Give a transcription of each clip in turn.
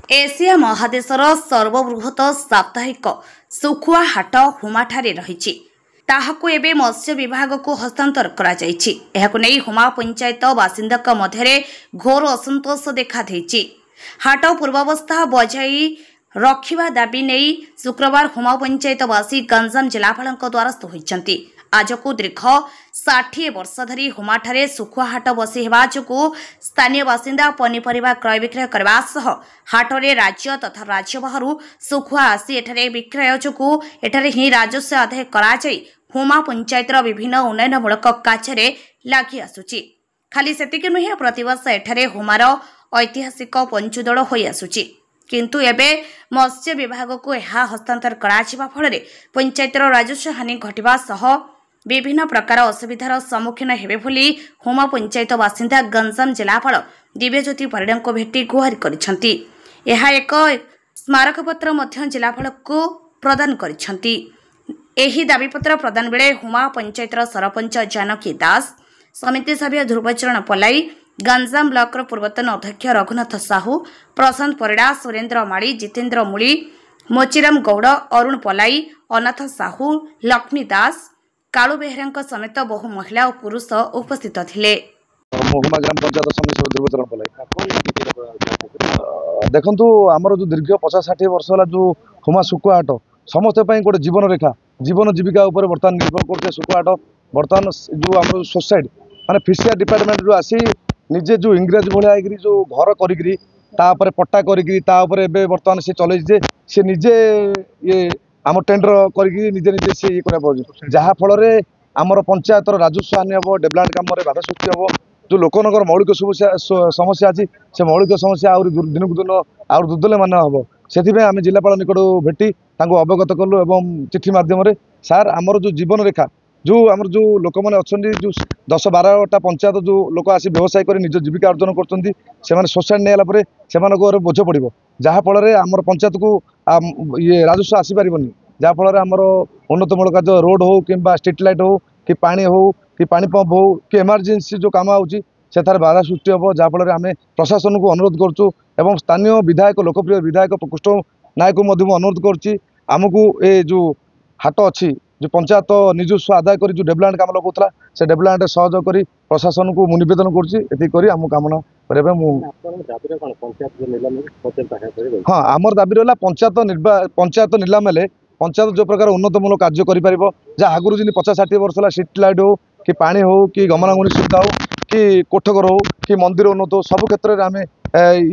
Asia महादेशर सर्वबृहत साप्ताहिक सुखुआ हाट हुमाठारे रहिछि। ताहाकु एबे मत्स्य विभाग को हस्तांतर करा जाइछि। एहाकु नै हुमा पंचायत बासिंदाक मध्यरे घोर असंतोष देखा देइछि। हाट पूर्वावस्था बजाई रखिबा दाबी नहीं शुक्रवार हुमा पंचायतवासी गंजाम जिलापालଙ୍କ द्वारस्थ होइछन्ति। आजकु दीर्घ 60 वर्ष धरी हुमाठारे सुखुआ हाट बसी हेबा जोगु स्थानीय बासिंदा पनीपरिबा क्रय विक्रय करबा सह हाटरे राज्य तथा राज्य बाहरु सुखुआ आसी एठारे विक्रय जोगु एठारे ही राजस्व आदाय करा जाई हुमा पंचायतर विभिन्न उन्नयनमूलक कार्य लागि आसुची। खाली सेतिक नुहे प्रतिवर्ष एठारे हुमार ऐतिहासिक पंचुदोल होई आसुची, किंतु एबे मत्स्य विभाग को यह हस्तांतर करा जिबा फଳରେ पंचायतर राजस्व हानि घटिबा सह विभिन्न प्रकार असुविधार सम्मुखीन हेबे बोली हुमा पंचायत बासिंदा गंजाम जिलापाल दिव्यज्योति परिड़ा को भेटी गुहारि करिसंती। यह एक स्मारक पत्र मध्य जिलापाल को प्रदान करिसंती। एही दाबीपत्र प्रदान बेले हुमा पंचायतर सरपंच जानकी दास, समिति सभ्य ध्रुवचरण पलाई, गंजाम ब्लॉक पूर्वतन अध्यक्ष रघुनाथ साहू, प्रशांत परिड़ा, सुरेंद्र माली, जितेंद्र मुली, मोचिराम गौड़, अरुण पलाई, अनाथ साहू, लक्ष्मी दास, कालू बेहरा समेत बहु महिला और पुरुष उपस्थित थिले। देखु आमर जो दीर्घ 50-60 वर्ष है जो हुमा सुखुआ हाट समस्त गोटे जीवन रेखा जीवन जीविका उपर बर्तमान निर्भर करते सुखुआ हाट बर्तमान जो आम सोसाइटी माने फिशरी डिपार्टमेंट जो आसी निजे जो इंग्रेज भाया जो घर करी पट्टा करी बर्तमान से चल सी निजे ये आम टेंडर करके निजे निजे सी ये जहाँफल आमर पंचायतर राजस्व हानि हम डेभलपमेंट कम बाधा सृष्टि हम जो लोकनगर मौलिक समस्या अच्छी से मौलिक समस्या आउरी दिन को दिन आउर दुर्दल मान हम से आम जिलापाल निकट भेटी अवगत कलु एवं चिठी मध्यम सार आमर जो जीवन रेखा जो आमर जो लोक मैंने अच्छा जो 10-12टा पंचायत जो लोक आसी व्यवसाय कर निज जीविका अर्जन कर सोसाइटी नहीं से बोझ पड़ो जहाँफल आमर पंचायत को ये राजस्व आसीपार जहाँफल आमर उन्नतमूलक कार्य रोड हो कि स्ट्रीट लाइट हो कि पानी हो कि पानी पंप हो कि इमरजेंसी जो काम होची से बाधा सृष्टि हम जहाँफल आम प्रशासन को अनुरोध करुँ एवं स्थानीय विधायक लोकप्रिय विधायक प्रकृष्ट नायक को अनुरोध करमको ये जो हाट अच्छी जो पंचायत निजस्व आदाय कर जो डेभलपमेंट काम लगुला से डेभलपमेंट सहयोग कर प्रशासन को मु नवेदन करम कामना हाँ आमर दाबी रहा पंचायत निलाम पंचायत जो प्रकार उन्नतमूलक कार्य कर जहाँ आगुरी जी 50-60 वर्ष है स्ट्रीट लाइट हो कि पानी हो कि गमनागमन सुविधा हो कि कोठघर हो कि मंदिर उन्नत हो सब क्षेत्र में आम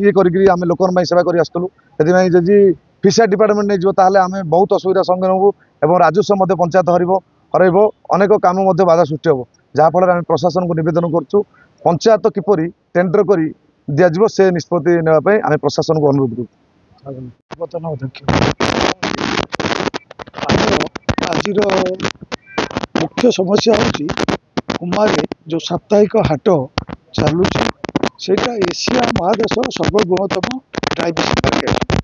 ये करम लोक सेवा कर आसलु से फिशरी डिपार्टमेंट नहीं जो आम बहुत असुविधा सम्मुखीन हूँ और राजस्व पंचायत हरब अनेक काम बाधा सृष्टि हम जहाँफल आम प्रशासन को नवेदन करूँ पंचायत किपरि टेंडर कर दिज्व से निष्पत्ति नापी आम प्रशासन को अनुरोध आज मुख्य समस्या हूँ हुमारे जो साप्ताहिक हाट चलुँ से एशिया महादेश सर्वबृहत्तम ड्राई फिश मार्केट।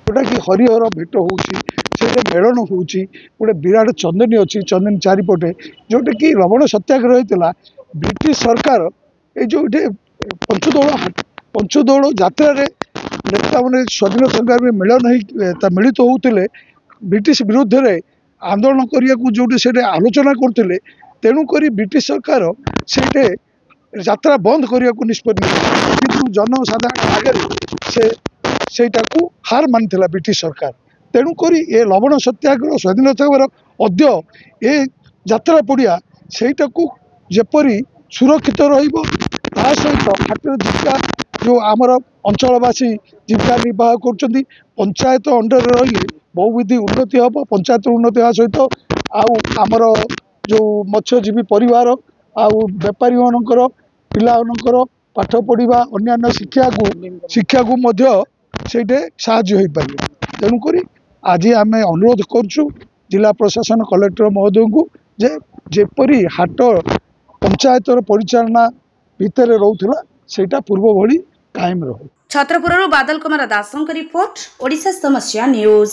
जोटा कि हरिहर भेट होता मेलन हो गोटे विराट चंदनी अच्छी चंदनी चारिपटे जोटा कि लवण सत्याग्रह होता ब्रिटिश सरकार ये जो पंचदौड़ यात्रा नेता मैंने स्वाधीन संग्राम में मिलित होते ब्रिटिश विरुद्ध में आंदोलन करने को जो से आलोचना करते तेणुक ब्रिटिश सरकार से यात्रा बंद करने को निष्पत्ति कि जनसाधारण आगे सेटा को हार मानी ब्रिटिश सरकार तेणुक ये लवण सत्याग्रह स्वाधीनता अद्य ये यात्रा पड़िया सेटा को जेपरी सुरक्षित रहिबो ता सहित हाटर जीविका जो आमर अंचलवासी जीविका निर्वाह कर पंचायत अंडर रही बहुविधि उन्नति हम पंचायत उन्नति होगा सहित आमर जो मत्स्यजीवी परिवार आउ बेपारी मानकर पिला मानकर पाठ पढ़ा अन्य शिक्षा को मध्य सेठे साहाय्य हो पारे। तेणुक आज आम अनुरोध करुँ जिला प्रशासन कलेक्टर महोदय को जेपरी हाट पंचायत परिचालना भितर रोला सेटा पूर्व भली कायम रहो। छत्रपुर बादल कुमार दासों रिपोर्ट ओडिशा समस्या न्यूज।